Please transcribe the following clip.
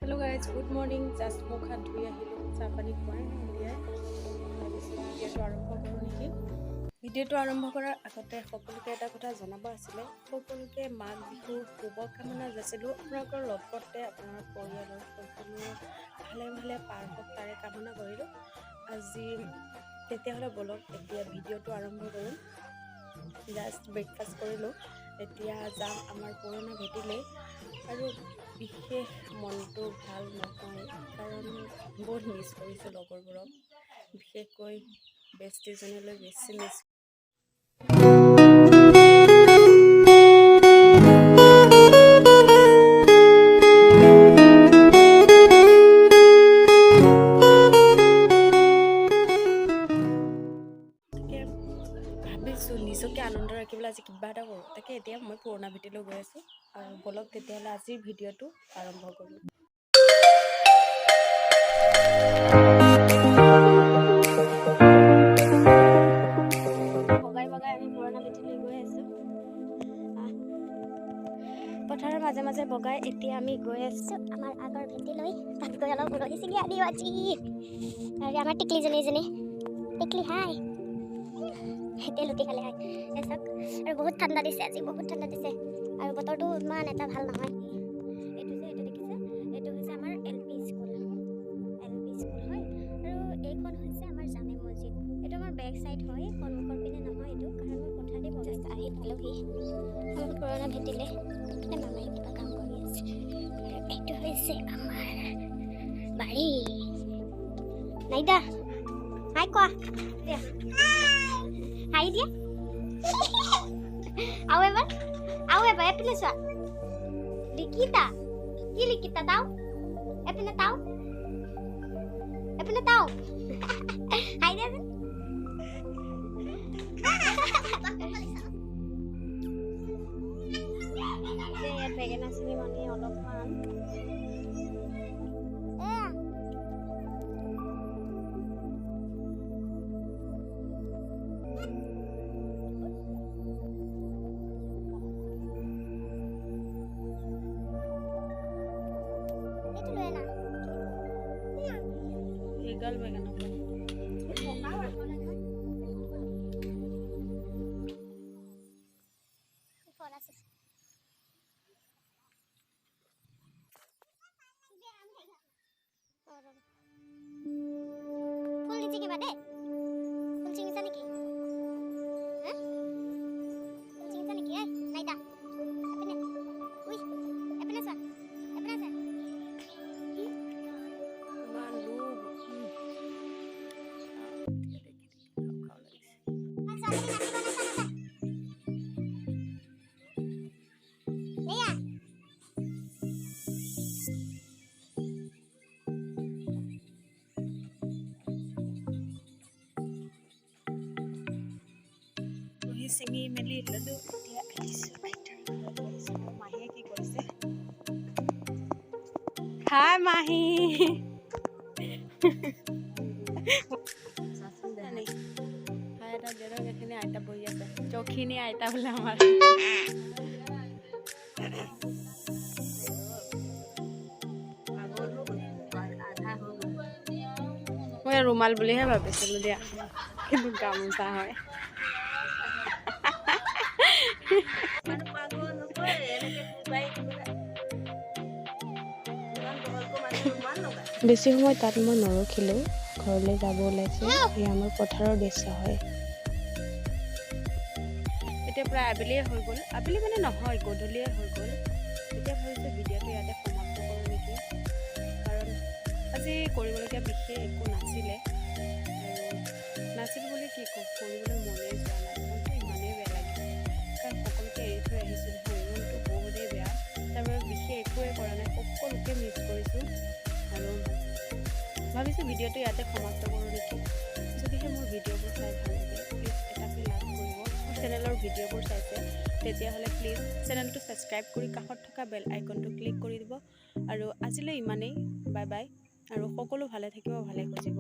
Hello guys, good morning. Just মুখ হাত ধুই আহিলো চাহ পানী খুৱাই উলিয়াই ভিডিঅ'টো আৰম্ভ কৰোঁ নেকি। ভিডিঅ'টো আৰম্ভ কৰাৰ আগতে সকলোকে এটা কথা জনাব আছিলে। সকলোকে মাঘ বিহুৰ শুভকামনা যাচিলোঁ। আপোনালোকৰ লগতে আপোনাৰ পৰিয়ালৰ সকলো ভালে ভালে পাৰ হওক তাৰে কামনা কৰিলোঁ। আজি তেতিয়াহ'লে বলক এতিয়া ভিডিঅ'টো আৰম্ভ কৰোঁ। জাষ্ট ব্ৰেকফাষ্ট কৰিলোঁ। এতিয়া যাম আমাৰ পুৰণা ভেটিলৈ আৰু বিশেষ মনটো ভাল নহয় কাৰণ বহুত মিছ কৰিছোঁ লগৰবোৰক, বিশেষকৈ বেষ্টিজনীলৈ বেছি মিছ। ভাবিছোঁ নিজকে আনন্দ ৰাখিবলৈ আজি কিবা এটা কৰোঁ। তাকে এতিয়া মই পুৰণা ভেটিলৈ গৈ আছোঁ আৰু বলক তেতিয়াহ'লে আজিৰ ভিডিঅ'টো আৰম্ভ কৰোঁ। বগাই আমি পুৰণা ভেটিলৈ গৈ আছোঁ। পথাৰৰ মাজে মাজে বগাই এতিয়া আমি গৈ আছোঁ আমাৰ আগৰ ভেটিলৈ। তাত গৈ অলপ উলহি ছিগি আনিও আজি আৰু আমাৰ টিকলিজনী টিকলি হাই এতিয়া লুটি খালে হাই চাওক। আৰু বহুত ঠাণ্ডা দিছে আজি, বহুত ঠাণ্ডা দিছে আৰু বতৰটো ইমান এটা ভাল নহয়। এইটো দেখিছে, এইটো হৈছে আমাৰ LP স্কুল হয় আৰু এইখন হৈছে আমাৰ জামে মছজিদ। এইটো আমাৰ বেক চাইড হয়, সন্মুখৰ পিনে নহয় এইটো, কাৰণ মই পথাৰ দি বগাই আহি পালোহি আমাৰ পুৰণা ভেটিলে। মামাই কিবা কাম কৰি আছে আৰু এইটো হৈছে আমাৰ বাৰী। নাইদা হাই কোৱা দিয়া, হাই দিয়া আৰু এবাৰ এপিনে চোৱা। লিখিতা কি লিখিতা তাও এপিনে তাও হাই দিয়া ইয়াত বেঙেনা চিনি মানে অলপমান legal বেঙেনা ফুল দিছে কিবা দে, ফুল চিঙিছা নেকি? ফুল চিঙিছা নেকি? নাইদা এপিনে উই এপিনে চোৱা, এপিনে চা ইমান লোভ। চিঙি মেলি ল'লো। এতিয়া আহিছোঁ মাহীয়ে কি কৰিছে। হাই মাহী হাই এটা দেৰক এইখিনি আইতা বহি আছে, চৌখিনি আইতা বোলে আমাৰ। মই ৰুমাল বুলিহে ভাবিছিলোঁ দিয়া, কিন্তু গামোচা হয়। বেছি সময় তাত মই নৰখিলোঁ, ঘৰলৈ যাব ওলাইছোঁ। এয়া আমাৰ পথাৰৰ দৃশ্য হয়। এতিয়া প্ৰায় আবেলিয়ে হৈ গ'ল, আবেলি মানে নহয় গধূলিয়ে হৈ গ'ল। এতিয়া ভাবিছোঁ ভিডিঅ'টো ইয়াতে সমাপ্ত কৰোঁ নেকি, কাৰণ আজি কৰিবলগীয়া বিশেষ একো নাছিলে বুলি কি কওঁ, কৰিবলৈ মনেই যোৱা নাই। মনটো ইমানেই বেয়া লাগিছে কাৰণ সকলোকে এৰি থৈ আহিছোঁ নহয়, মনটো বহুতেই বেয়া। তাৰবাবে বিশেষ একোৱে কৰা নাই, সকলোকে মিছ কৰিছোঁ আৰু ভাবিছোঁ ভিডিঅ'টো ইয়াতে সমাপ্ত কৰোঁ নেকি। যদিহে মোৰ ভিডিঅ'বোৰ চাই ভাল লাগে প্লিজ এটাকে লাইক কৰিব। মোৰ চেনেলৰ ভিডিঅ'বোৰ চাইছে তেতিয়াহ'লে প্লিজ চেনেলটো ছাবস্ক্ৰাইব কৰি কাষত থকা বেল আইকনটো ক্লিক কৰি দিব। আৰু আজিলৈ ইমানেই, বাই বাই আৰু সকলো ভালে থাকিব, ভালে খুজিব।